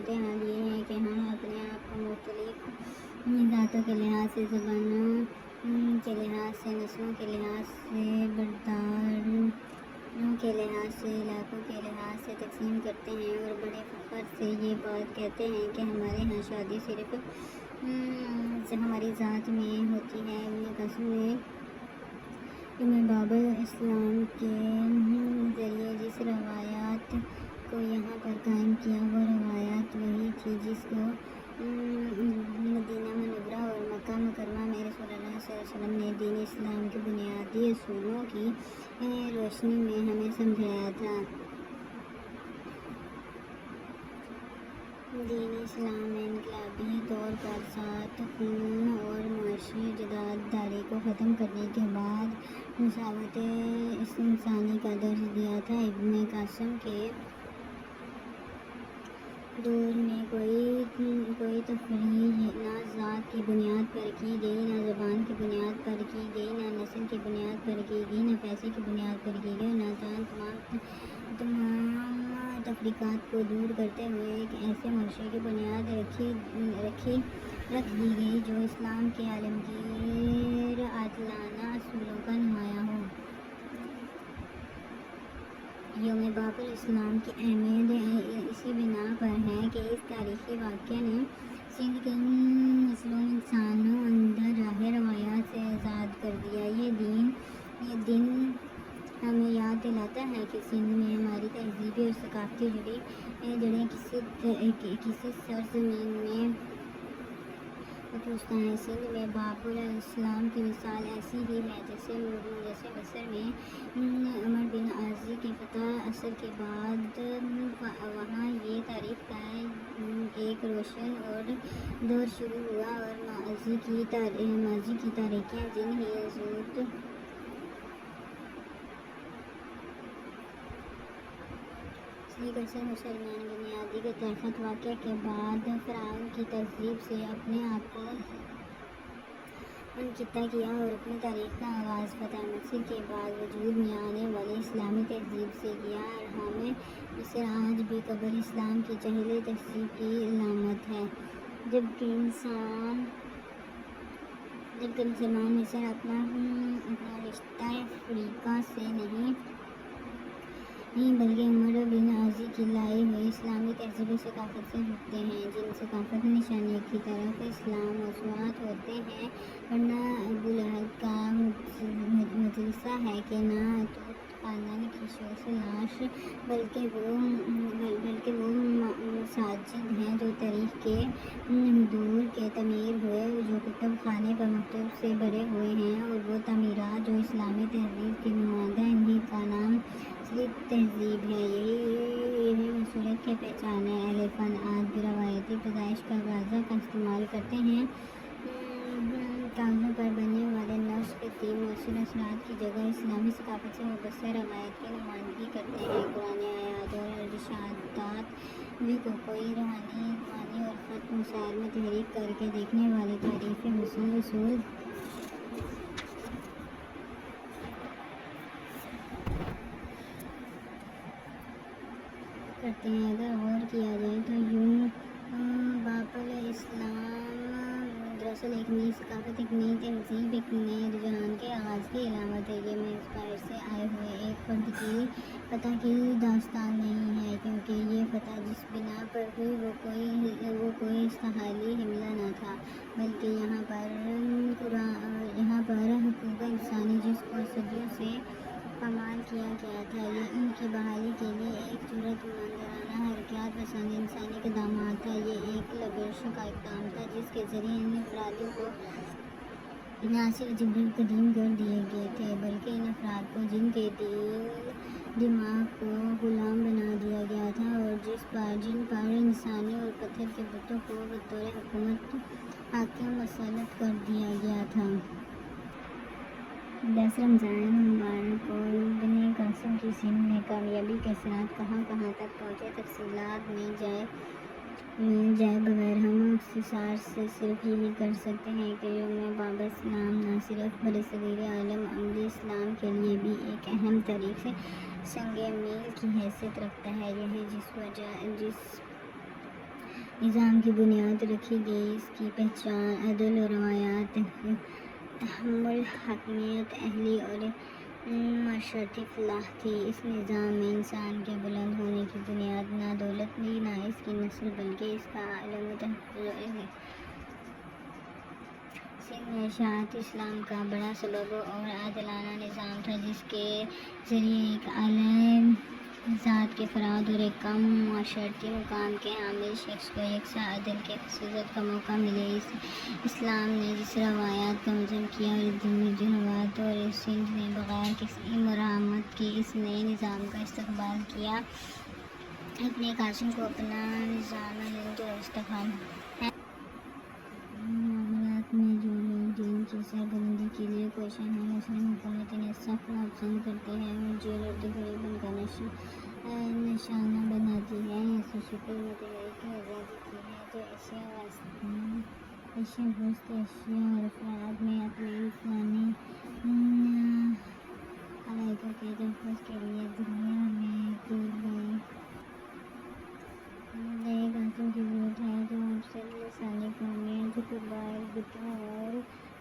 صورت حال یہ ہے کہ ہم اپنے آپ کو مختلف ذاتوں کے لحاظ سے، زبانوں کے لحاظ سے، نسلوں کے لحاظ سے، برداروں کے لحاظ سے، علاقوں کے لحاظ سے تقسیم کرتے ہیں اور بڑے فخر سے یہ بات کہتے ہیں کہ ہمارے ہاں شادی صرف ہماری ذات میں ہوتی ہے۔ ابن قاسم نے باب الاسلام کے ذریعے جس روایات کو یہاں پر قائم کیا وہ روایات وہی تھی جس کو مدینہ منورہ اور مکہ مکرمہ میں رسول اللہ صلی اللہ علیہ وسلم نے دین اسلام کے بنیادی اصولوں کی روشنی میں ہمیں سمجھایا تھا۔ دین اسلام میں انقلابی طور پر سات خون اور معاشی جداداری کو ختم کرنے کے بعد مساوات انسانی کا درس دیا تھا۔ ابن قاسم کے دور میں کوئی تفریق نہ ذات کی بنیاد پر کی گئی، نہ زبان کی بنیاد پر کی گئی، نہ نسل کی بنیاد پر کی گئی، نہ پیسے کی بنیاد پر کی گئی، نہ تمام تفریقات کو دور کرتے ہوئے ایک ایسے معاشرے کی بنیاد رکھ دی گئی جو اسلام کے عالمگیر عادلانہ اصولوں کا نمایاں ہو۔ یوم باب الاسلام کی اہمیت اسی بنا پر ہے کہ اس تاریخی واقعے نے سندھ کے نسلوں انسانوں اندر راہ روایات سے آزاد کر دیا۔ یہ دن ہمیں یاد دلاتا ہے کہ سندھ میں ہماری تہذیبی اور ثقافتی جڑیں کسی سرزمین میں محفوظ ہیں۔ سندھ میں باب الاسلام کی مثال ایسی ہی ہے جیسے مصر میں عمر بن عاص کی فتح اثر کے بعد وہاں یہ تاریخ کا ایک روشن اور دور شروع ہوا اور ماضی کی تاریکیاں جن ہی زود مسلمان بنیادی کے تحت واقعہ کے بعد فرعون کی تہذیب سے اپنے آپ کو منقطع کیا اور اپنی تاریخ کا آغاز فتح مصر کے بعد وجود میں آنے والی اسلامی تہذیب سے کیا۔ ارحام مصر آج بھی قبل اسلام کی جاہلی تہذیب کی علامت ہے۔ جبکہ مسلمان مصر اپنا رشتہ افریقہ سے نہیں بلکہ عمر بن عاص کی لائی ہوئی اسلامی تہذیبی ثقافت سے جڑتے ہیں، جن ثقافت نشانی کی طرف اسلام موضوعات ہوتے ہیں۔ ورنہ ابو لہب کا مدرسہ ہے کہ نہ توت خانہ کی شوش لاش بلکہ وہ مساجد ہیں جو تاریخ کے حضور کے تعمیر ہوئے، جو کتب خانے پر مکتوب سے بھرے ہوئے ہیں، اور وہ تعمیرات جو اسلامی تہذیب کی نمائندہ ہیں، انہی کا نام اصلی تہذیب ہے۔ یہی صورت کی پہچان ہے۔ اہل فن آج بھی روایتی پیدائش کا اندازہ کا استعمال کرتے ہیں۔ کاغذوں پر بننے والے نقش قدیم مؤثر اثرات کی جگہ اسلامی ثقافت سے مبصر روایت کی نمائندگی کرتے ہیں۔ قرآن آیات اور ارشادات بھی کو کوئی روحانی اور خط مسائل میں تحریک کر کے دیکھنے والی تعریفی اصول کرتے ہیں۔ اگر غور کیا جائے تو یوں باب الاسلام دراصل ایک نئی ثقافت، ایک نئی تہذیب، ایک نئے رجحان کے آغاز کی علامت ہے۔ یہ محض باہر سے آئے ہوئے ایک فرد کی فتح کی داستان نہیں ہے، کیونکہ یہ فتح جس بنا پر ہوئی وہ کوئی استحالی حملہ نہ تھا، بلکہ یہاں پر حقوق انسانی جس کو صدیوں سے پامال کیا گیا تھا، یہ ان کی بحالی کے لیے ایک جرأت مندانہ حرکات پسند انسانی اقدامات تھا۔ یہ ایک لغزش کا اقدام تھا جس کے ذریعے ان افراد کو نہ صرف جبری قدیم کر دیے گئے تھے، بلکہ ان افراد کو جن کے دل دماغ کو غلام بنا دیا گیا تھا اور جن پر انسانی اور پتھر کے بتوں کو بطور حکومت حاکم مسلط کر دیا گیا تھا۔ 10 رمضان مبارک اور ابن قاسم کی سندھ میں کامیابی کے اثرات کہاں کہاں تک پہنچے، تفصیلات میں جائے بغیر ہم اختصار سے صرف یہی کر سکتے ہیں کہ یوم باب الاسلام نہ صرف برصغیر عالم عملی اسلام کے لیے بھی ایک اہم تاریخی سنگ میل کی حیثیت رکھتا ہے۔ یہی جس نظام کی بنیاد رکھی گئی۔ اس کی پہچان عدل و روایات، تحمل، حاکمیت، اہلی اور معاشرتی فلاح تھی۔ اس نظام میں انسان کے بلند ہونے کی بنیاد نہ دولت تھی، نہ اس کی نسل، بلکہ اس کا علم و تحفظ اور سندھ میں اشاعت اسلام کا بڑا سبب اور عادلانہ نظام تھا، جس کے ذریعے ایک اعلیٰ ذات کے فرد اور ایک کم معاشرتی مقام کے حامل شخص کو یکساں عدل کے خصوصیت کا موقع ملے۔ اسلام نے جس روایات کا مذہب کیا اور جنوبات اور سندھ نے بغیر کسی مزاحمت کے اس نئے نظام کا استقبال کیا۔ ابن قاسم کو اپنا نظام ہند اور استحکام معاملات میں جو لوگ دین کی سربلندی کے لیے کوشاں ہیں، مسلم حکومت انہیں سخت ناپسند کرتے ہیں اور جیل اور تقریباً کا نشانہ بناتی ہے۔ ایسی شکل میں تحریک آزادی کی ہے جو ایشیا، وسط ایشیا اور افراد میں اپنے انسانی حقائق کے تحفظ کے لیے دنیا میں کود گئی۔ نئے قاسم کی ضرورت ہے جو افسر لسانی قومیت، قبائل گٹوں اور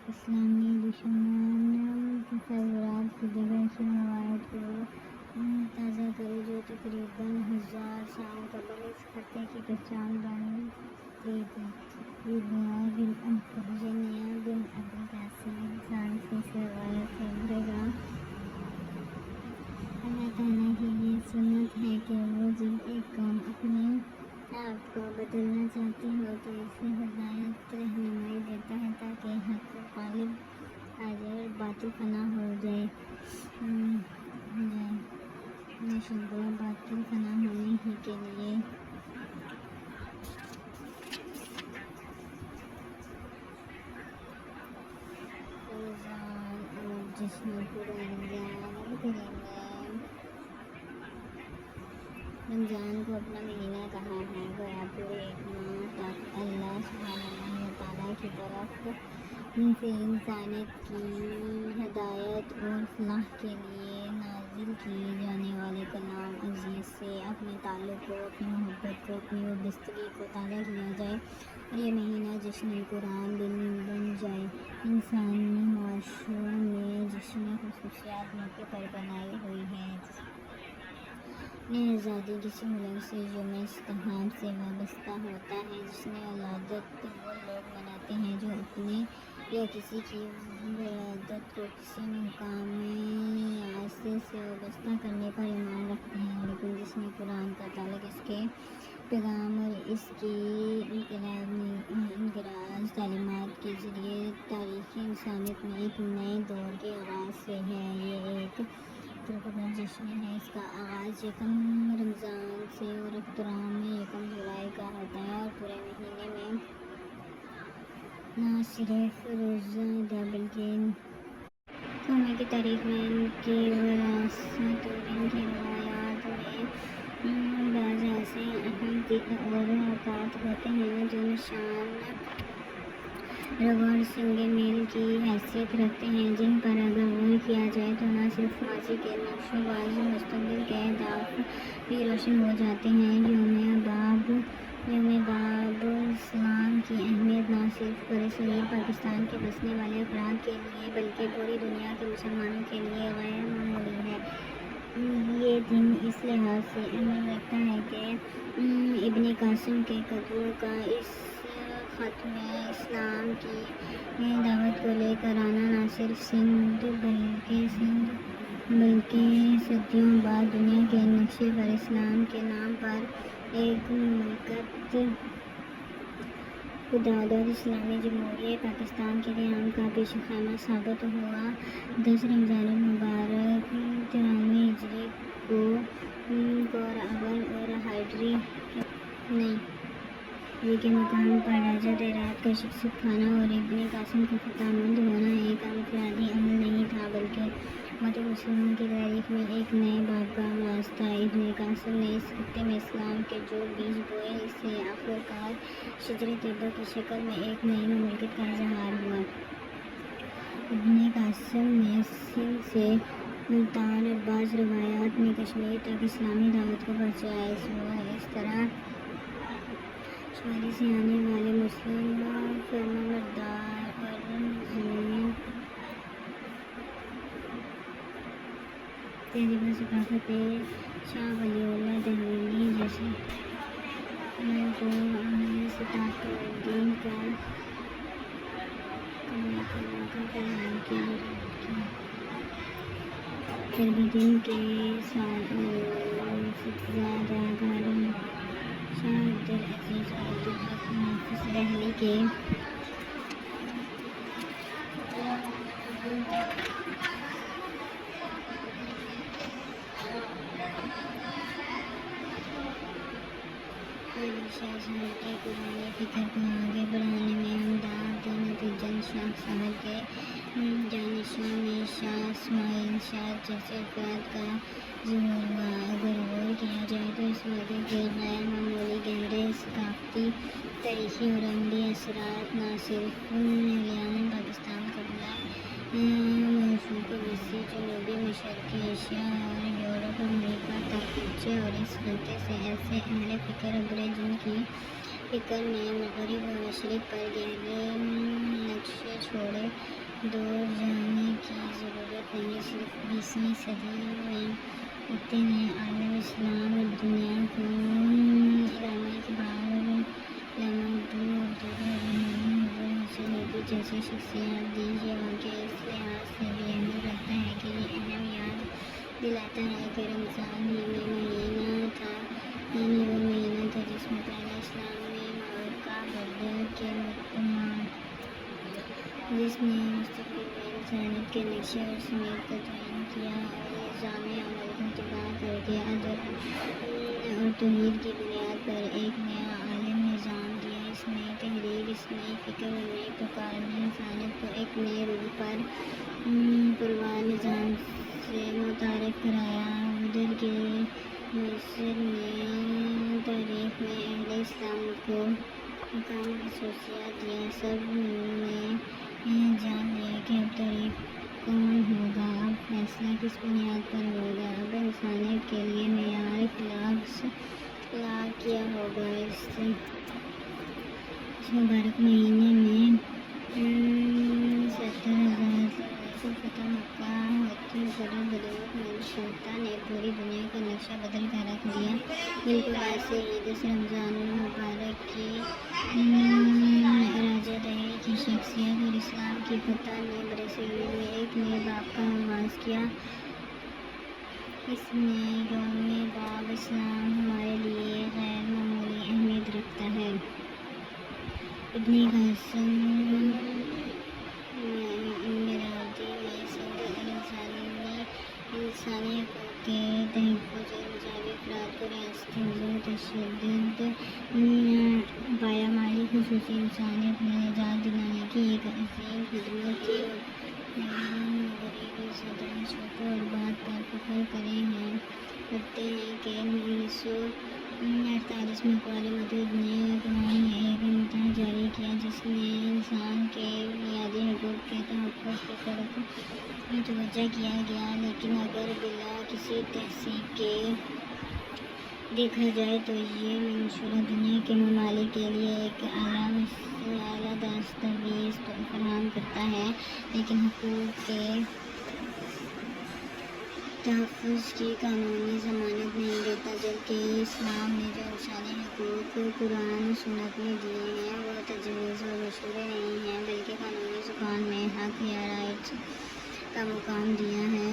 اسلامی دشمن تصورات کی جگہ اس روایت کو تازہ کرے جو تقریباً 1000 سال قبل اس خطے کی پہچان بن گئی تھی۔ یہ دعا جنیا بن ابی قاسم انسان سے اس روایت سے ابھرے گا۔ اللہ تعالیٰ کی یہ سنت ہے کہ وہ جب ایک قوم اپنے آپ کو بدلنا چاہتی ہو تو اسے ہدایت رہنمائی دیتا ہے تاکہ حق غالب آ جائے اور باطل فنا ہو جائے۔ بے شبہ باطل فنا ہونے ہی کے لیے رمضان اور جشن پورا رمضان الکریم نے رمضان کو اپنا مہینہ کہا ہے، گویا پورے ایک ماہ تک اللہ سبحانہ و تعالیٰ کی طرف سے انسانیت کی ہدایت اور فلاح کے لیے نازل کیے جانے والے کلام عزیز سے اپنے تعلق کو، اپنی محبت کو، اپنی وابستگی کو تازہ کیا جائے اور یہ مہینہ جشن قرآن بن جائے۔ انسانی معاشروں میں جشن خصوصیات موقع پر بنائی ہوئی ہے۔ آزادی کسی ملک سے جو میں استحکام سے وابستہ ہوتا ہے، جس نے ولادت وہ لوگ مناتے ہیں جو اپنے یا کسی کی ولادت کو کسی مقامی عرصے سے وابستہ کرنے پر ایمان رکھتے ہیں، لیکن جس نے قرآن کا تعلق اس کے پیغام اور اس کی انقراض تعلیمات کے ذریعے تاریخی انسانیت میں ایک نئے دور کے آغاز سے ہے۔ یہ ایک پرقدر جشن ہے۔ اس کا آغاز یکم رمضان سے اور اختتام میں یکم جولائی کا ہوتا ہے اور پورے مہینے میں نہ صرف روزہ ادا بلکہ قوموں کی تاریخ میں ان کی وراثت اور ان کی روایات میں بعض ایسے اہم دن اور اوقات ہوتے ہیں جو نشان روا اور سنگ میل کی حیثیت رکھتے ہیں، جن پر اگر غور کیا جائے تو نہ صرف ماضی کے نقش و باز مستقبل کے اہداف بھی روشن ہو جاتے ہیں۔ یوم باب اسلام کی اہمیت نہ صرف برصغیر پاکستان کے بسنے والے افراد کے لیے بلکہ پوری دنیا کے مسلمانوں کے لیے غیر معمولی ہے۔ یہ دن اس لحاظ سے اہمیت رکھتا ہے کہ ابن قاسم کے قدموں کا اس خط میں اسلام کی دعوت کو لے کر آنا نہ صرف سندھ بلکہ صدیوں بعد دنیا کے نقشے پر اسلام کے نام پر ایک مملکت خداد اور اسلامی جمہوریہ پاکستان کے قیام کا پیش خیمہ ثابت ہوا۔ 10 رمضان المبارک 93 ہجری کو اول اور ہجری کے مقام پر راجہ دیرات کا شکست کھانا اور ابن قاسم کا خطامند ہونا ایک انفرادی عمل نہیں تھا بلکہ امت مسلمہ کی تاریخ میں ایک نئے باب کا آغاز تھا۔ ابن قاسم نے اس خطے میں اسلام کے جو بیج بوئے، اس سے آخرکار شجر طیبہ کی شکل میں ایک نئی مملکت کا اظہار ہوا۔ ابن قاسم نے سندھ سے ملتان اور بعض روایات میں کشمیر تک اسلامی دعوت کو پہنچایا۔ اس طرح شمالی سے آنے والے مسلم فرمانبردار اور زمین تہذیب و ثقافت شاہ ولی اللہ دہلوی جیسے کو ستاق الدین کا پیغام کیا دن کے زیادہ گارم شاہ عبدالعزیز اور عبدالحق محافظ دہلی کے شاہ صاحب کے پرانے فکر کو آگے بڑھانے میں امداد نتیجن شاہ صاحب کے جانشینوں میں شاہ اسماعیل شاہ جیسے افراد کا ظہور ہوا۔ اگر غور کیا جائے تو اس واقعے کے غیر معمولی گہرے ثقافتی تاریخی اور عملی اثرات نہ صرف ہریانہ پاکستان قبلہ موصوف وسیع جنوبی مشرقی ایشیا اور یورپ امریکہ تک پہنچے اور اس خطے سے ایسے اہل فکر ابھرے جن کی فکر میں مغرب و مشرق پر گہرے نقشے چھوڑے۔ دور جانے کی ضرورت نہیں، صرف 20ویں صدی میں خطے نے عالم اسلام اور دنیا کو علامہ اقبال، علامہ اردو اور دیگر علماء حضور حسین ندوی جیسی شخصیات دی۔ یہ واقعہ اس لحاظ سے بھی اہمیت رکھتا ہے کہ یہ اہم یاد دلاتا ہے کہ رمضان ہی وہ مہینہ تھا جس میں پہلا اسلامی معرکہ بدر کے مقدمات جس نے مستقبل میں انسانیت کے نقشے اور سمیت کا تعین کیا اور نظام عمل کو تباہ کر کے عدل اور توحید کی بنیاد پر ایک نیا عالم نظام دیا۔ اس نئی تحریک، اس نئی فکر اور نئی پکار نے انسانیت کو ایک نئے روح پر پروار نظام سے متعارف کرایا۔ بدر کے مؤثر نے تاریخ میں اہل اسلام کو مقام و خصوصیت دیا۔ سب نے جان لیا کہ اب تاریخ کون ہوگا، اب فیصلہ کس بنیاد پر ہوگا، اب انسانیت کے لیے معیار اخلاق کیا ہوگا۔ اس مبارک مہینے میں 70,000 سے فتح مکہ ہوتی قدر بدولت منشورتا نے پوری دنیا کا نقشہ بدل کر رکھ دیا۔ بالکل ایسے ہی جیسے رمضان المبارک کی راجہ دہی کی شخصیت اور اسلام کی فتح نے برصغیر میں ایک نئے باب کا آغاز کیا۔ اس میں یوم باب اسلام ہمارے لیے غیر معمولی اہمیت رکھتا ہے۔ ابن قاسم مرادی نے انسانی حقوق کے تحفظ اور مذہبی افراد کو ریاستی نظم تشدد پایمالی خصوصی انسانیت میں نجات دلانے کی ایک عظیم خدمت کی۔ مغربی صدر اس اور بات پر فخر کرتے ہیں کہ 1948 میں اقوام متحدہ نے قرآن میں ایک متن جاری کیا جس میں انسان کے بنیادی حقوق کے تحفظ کی طرف متوجہ کیا گیا، لیکن اگر بلا کسی تحقیق کے دیکھا جائے تو یہ منشورہ دنیا کے ممالک کے لیے ایک اعلیٰ دستاویز فراہم کرتا ہے، لیکن حقوق کے تحفظ کی قانونی ضمانت نہیں دیتا، جبکہ اسلام نے جو انسانی حقوق قرآن و سنت میں دیے ہیں وہ تجویز و مشورے نہیں ہیں بلکہ قانونی زبان میں حق یا رائٹ کا مقام دیا ہے۔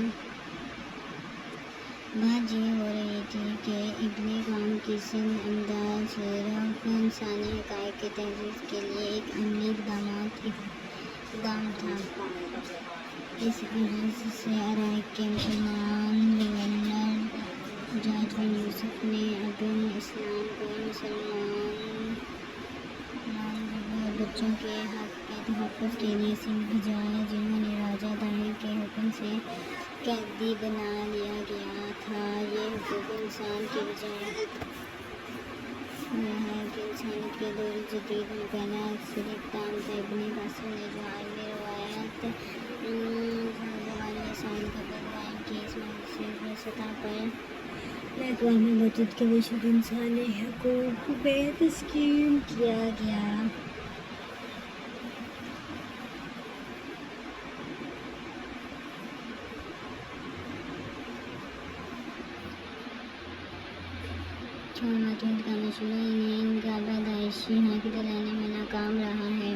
بات یہ ہو رہی تھی کہ ابن قاسم کی سند امداد صرف انسانی حقائق کے تحفظ کے لیے ایک عملی اقدام تھا۔ اس غرض سے عراق کے مسلمان گورنر حجاج بن یوسف نے اپنے اسلام کو مسلمان اور بچوں کے حق کے تحفظ کے لیے سند بھیجوایا، جنہوں نے راجہ دہی کے حکم سے قیدی بنا لیا گیا تھا۔ یہ حقوق انسان کی بجائے ہے کہ انسانیت کے دور جدید میں پہلا اکثر اقدام تھا۔ ابن قاسم نے جو عالمی روایات زبانی وسائل کا قائم کی، اس میں صرف سطح پر اقوام متحدہ کے بشر انسانی حقوق میں تسلیم کیا گیا۔ متحدہ کا مشورہ انہیں کا پیدائشی حق دلانے میں ناکام رہا ہے۔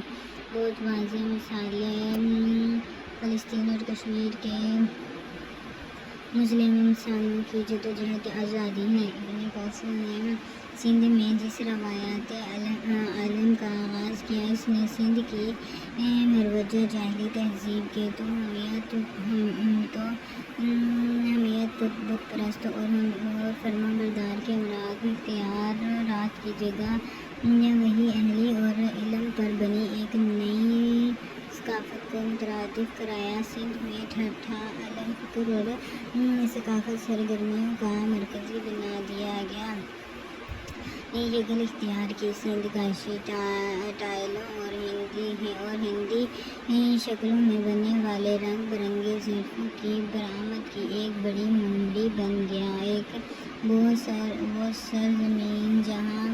بہت واضح مثالیں فلسطین اور کشمیر کے مظلوم انسانوں کی جدوجہد آزادی ہے۔ ابن قاسم نے سندھ میں جس روایت علم کا آغاز کیا، اس نے سندھ کی مروجہ جاہلی تہذیب کے تو حمیت بت پرست اور فرما بردار کے مراکز اختیارات کی جگہ وحی اہلی اور علم پر بنی ایک نئی ثقافت کو مترادف کرایا۔ سندھ میں ٹھٹھا علم، فکر اور ثقافت سرگرمیوں کا مرکز بنا دیا گیا۔ یہ شکل اختیار کی۔ سندھ کاشی ٹائلوں اور ہندی شکلوں میں بننے والے رنگ برنگے ظرفوں کی برآمد کی ایک بڑی منڈی بن گیا۔ ایک وہ سرزمین جہاں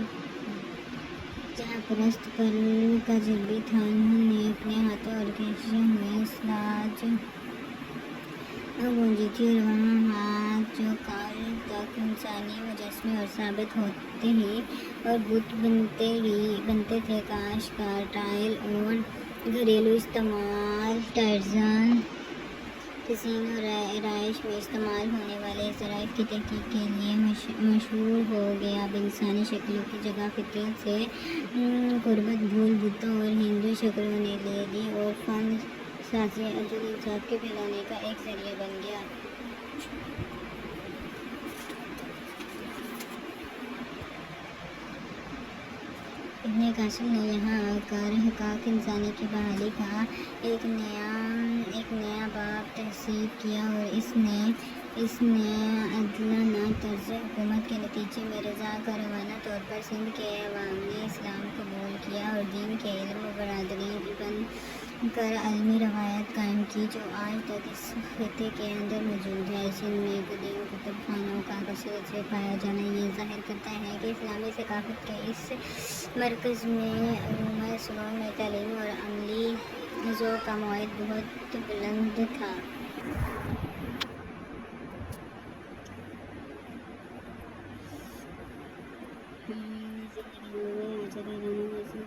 پرست پر کا جلوی تھا، انہوں نے اپنے ہاتھوں اور کھینچے ہوئے سلاج گونجی تھی، اور وہاں ہاتھ جو کال تک انسانی مجسمے اور ثابت ہوتے ہی اور بت بنتے تھے۔ کاشتکار ٹائل اور گھریلو استعمال ٹائرزن تزئین اور رہائش میں استعمال ہونے والے ظرائف کی تحقیق کے لیے مشہور ہو گیا۔ اب انسانی شکلوں کی جگہ فطرت سے قربت بھول بتوں اور ہندو شکلوں نے لے لی، اور فن سازی عدل انصاف کے پھیلانے کا ایک ذریعہ بن گیا۔ ابن قاسم نے یہاں آ کر حقائق انسانی کی بحالی کا ایک نیا باب تحصیل کیا، اور اس نے عادلانہ طرز حکومت کے نتیجے میں رضاکارانہ طور پر سندھ کے عوام نے اسلام قبول کیا اور دین کے علم و برادری بن کر عالمی روایت قائم کی، جو آج تک اس خطے کے اندر موجود ہے۔ سندھ میں قدیم کتب خانوں کا کثرت سے پایا جانا یہ ظاہر کرتا ہے کہ اسلامی ثقافت کے اس مرکز میں علوم سلوک میں تعلیم اور عملی ذوق کا معیار بہت بلند تھا۔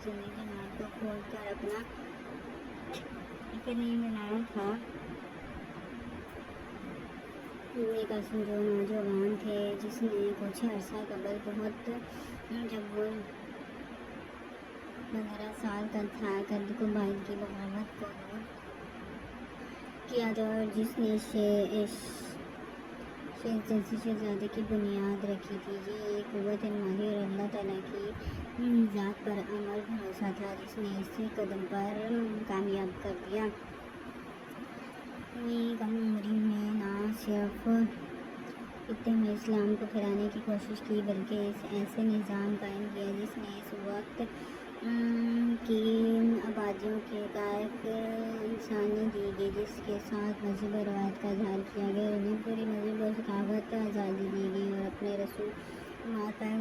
زندگی کے مار کو کھول کر اپنا نہیں بنایا تھا۔ ابن قاسم جو نوجوان تھے، جس نے کچھ عرصہ قبل جب وہ 15 سال کا تھا، قد قبائل کی بغاوت کو دور کیا تھا، اور جس نے شیخ جیسی شہزادے کی بنیاد رکھی تھی۔ یہ ایک قوت مالی اور اللہ تعالیٰ کی ذات پر عمل بھروسہ تھا، جس نے اسے قدم پر کامیاب کر دیا۔ کم عمری میں نہ صرف خطے میں اسلام کو پھیلانے کی کوشش کی، بلکہ ایسے نظام قائم کیا جس نے اس وقت کی آبادیوں کے حقائق انسانی دی گئی، جس کے ساتھ مذہب و روایت کا اظہار کیا گیا، اور انہیں پوری مذہب و ثقافت آزادی دی گئی، اور اپنے رسومات پر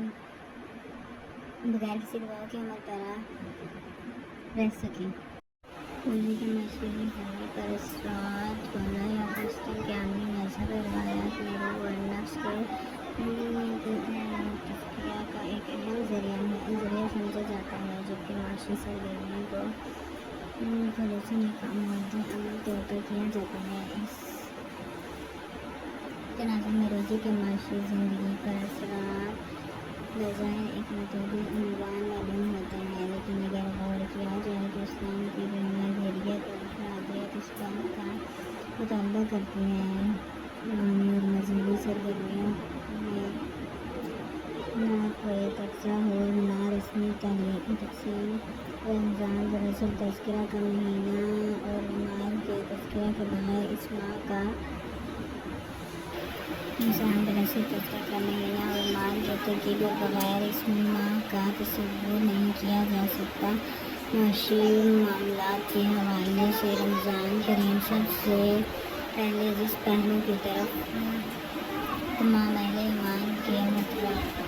بغیر کسی دباؤ کے عمل پیرا رہ سکیں۔ اردو کے مشرقی حربی پر اثرات پڑا یا فلسطین کے عالمی مذہب روایات میں روح اور نفس کے تذکیہ کا ایک اہم ذریعہ سمجھا جاتا ہے، جبکہ معاشی سرگرمیوں کو خلوصاً ایک عمل طور پر کیا جاتا ہے۔ اس تناظر میں روزی کے معاشی زندگی پر اثرات بظاہر ایک متعدد عنوان معلوم ہوتا ہے، لیکن اگر غور کیا جائے تو اسلام کی بنیادیت اور افرادیت اس بات کا مطالبہ کرتی ہے روحانی اور مذہبی سرگرمیوں میں نہ کوئی تقسیم ہو، نہ رسمی تقسیم۔ رمضان دراصل تذکرہ کا مہینہ اور مال کے تذکرہ کے بغیر اس ماہ کا ترکیب اور بغیر اس ماہ کا تصور نہیں کیا جا سکتا۔ معاشی معاملات کے حوالے سے رمضان کریم سب سے پہلے جس پہلو کی طرف تمام اہل ایمان کے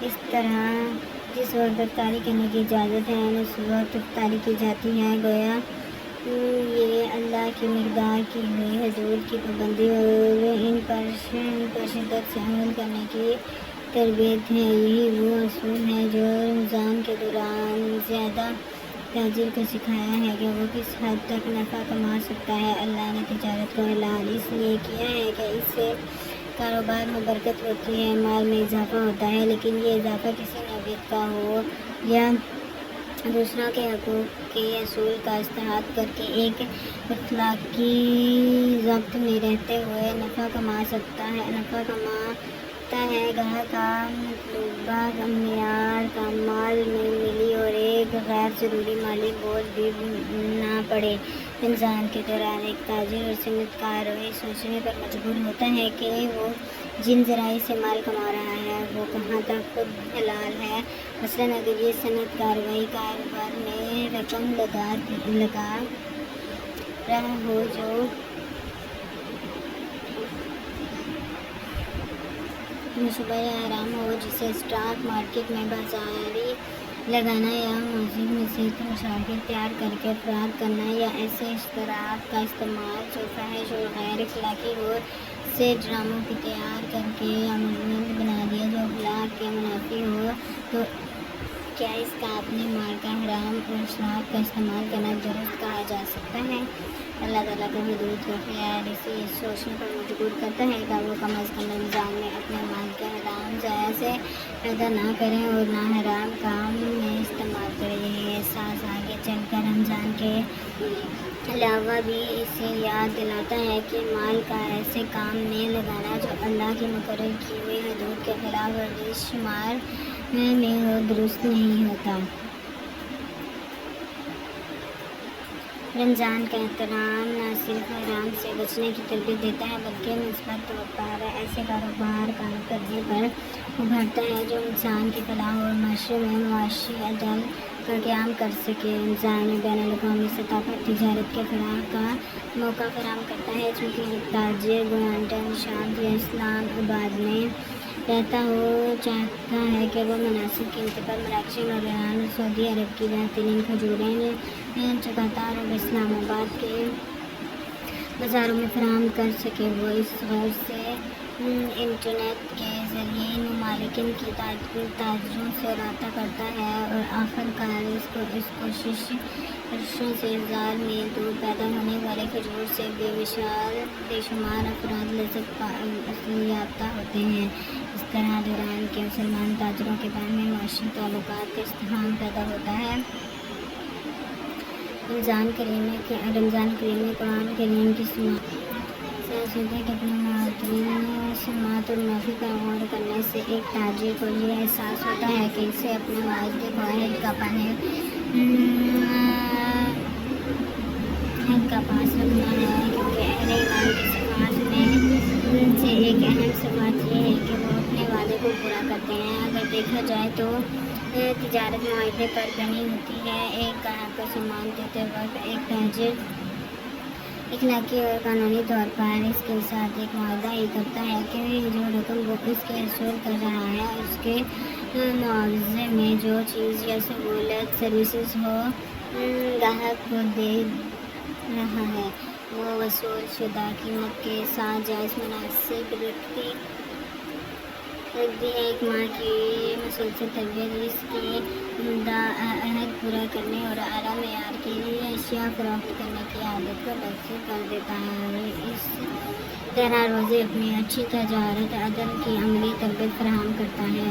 اس طرح جس وقت افطاری کرنے کی اجازت ہے اس وقت افطاری کی جاتی ہے۔ گویا یہ اللہ کی مقدار کی ہوئی حدود کی پابندی اور ان پر شدت سے عمل کرنے کی تربیت ہے۔ یہی وہ اصول ہے جو رمضان کے دوران زیادہ تاجر کو سکھایا ہے کہ وہ کس حد تک نفع کما سکتا ہے۔ اللہ نے تجارت کو حلال اس لیے کیا ہے کہ اس سے کاروبار میں برکت ہوتی ہے، مال میں اضافہ ہوتا ہے، لیکن یہ اضافہ کسی نوعیت کا ہو یا دوسروں کے حقوق کے اصول کا استحاط کر کے ایک اخلاقی ضبط میں رہتے ہوئے نفع کماتا ہے۔ گاہک کا مطلوبہ معیار کا مال میں ملی اور ایک غیر ضروری مالی بوجھ بھی نہ پڑے۔ رمضان کے دوران ایک تاجر اور صنعت کار یہ سوچنے پر مجبور ہوتا ہے کہ وہ جن ذرائع سے مال کما رہا ہے وہ کہاں تک حلال ہے۔ مثلاً اگر یہ صنعت کاروبار میں رقم لگا رہا ہو جو منصوبہ حرام ہو، جسے اسٹاک مارکیٹ میں بازاری لگانا یا موضوع میں سے مشاہد تیار کر کے افراد کرنا یا ایسے اشتراک کا استعمال جو فحش اور غیر اخلاقی ہو، سے ڈراموں کی تیار کر کے عمل بنا دیا جو اخلاق کے منافی ہو، تو کیا اس کا اپنے مال کا حرام اور اشراف کا استعمال کرنا درست کہا جا سکتا ہے؟ اللہ تعالیٰ کے حدود کا خیال اسے سوچنے پر مجبور کرتا ہے کہ وہ کم از کم رمضان میں اپنے مال کے حرام ضائع سے پیدا نہ کریں اور نہ حرام کام میں استعمال کریں۔ یہ احساس آگے چل کر رمضان کے علاوہ بھی اسے یاد دلاتا ہے کہ مال کا ایسے کام میں لگانا جو اللہ کی مقرر کی ہوئی حدود کے خلاف ورزش شمار میں ہو، درست نہیں ہوتا۔ رمضان کا احترام نہ صرف حرام سے بچنے کی تربیت دیتا ہے بلکہ مثبت طور پر ایسے کاروبار کام کرنے پر ابھارتا ہے جو انسان کی فلاح اور معاشرے میں معاشی عدل کا قیام کر سکے۔ رمضان میں بین الاقوامی سطح پر تجارت کے فلاح کا موقع فراہم کرتا ہے، چونکہ ایک تاجر گوانٹا نشاد یا اسلام آباد میں رہتا ہو چاہتا ہے کہ وہ مناسب قیمت پر مراکش اور ایران اور سعودی عرب کی بہترین کھجوریں قطر اور اسلام آباد کے بازاروں میں فراہم کر سکے۔ وہ اس غرض سے انٹرنیٹ کے ذریعے ان ممالکن کی تاجروں سے رابطہ کرتا ہے اور آخرکار اس کوششوں سے ہزار میل دور پیدا ہونے والے کھجور سے بے شمار افراد لذت یافتہ ہوتے ہیں۔ اس طرح دوران کے مسلمان تاجروں کے بین میں معاشی تعلقات کا استحکام پیدا ہوتا ہے۔ رمضان کریم میں قرآن کریم کی سماعت کے اپنے معتدل سماعت اور منافی کا غور کرنے سے ایک تاجر کو یہ احساس ہوتا ہے کہ اسے اپنے واحد کا پاس رکھنا ہے، کیونکہ اہل ایمان کی صفات میں سے ایک اہم صفات یہ ہے کہ وہ اپنے وعدے کو پورا کرتے ہیں۔ اگر دیکھا جائے تو تجارت معاہدے پر بنی ہوتی ہے۔ ایک گاہک کو سامان دیتے وقت ایک تاجر اخلاقی اور قانونی طور پر اس کے ساتھ ایک معاہدہ یہ کرتا ہے کہ جو رقم وہ اس کے حصول کر رہا ہے اس کے معاوضے میں جو چیز یا سہولت سروسز ہو گاہک کو دے رہا ہے وہ وصول شدہ قیمت کے ساتھ جائز مناسب رکھتی ہے۔ ایک ماہ کی مسلسل تربیت اس کی عہد پورا کرنے اور اعلیٰ معیار کی اشیاء فروخت کرنے کی عادت کو تکثیر کر دیتا ہے اور اس طرح روزے اپنی اچھی تجارت عدل کی عملی تربیت فراہم کرتا ہے۔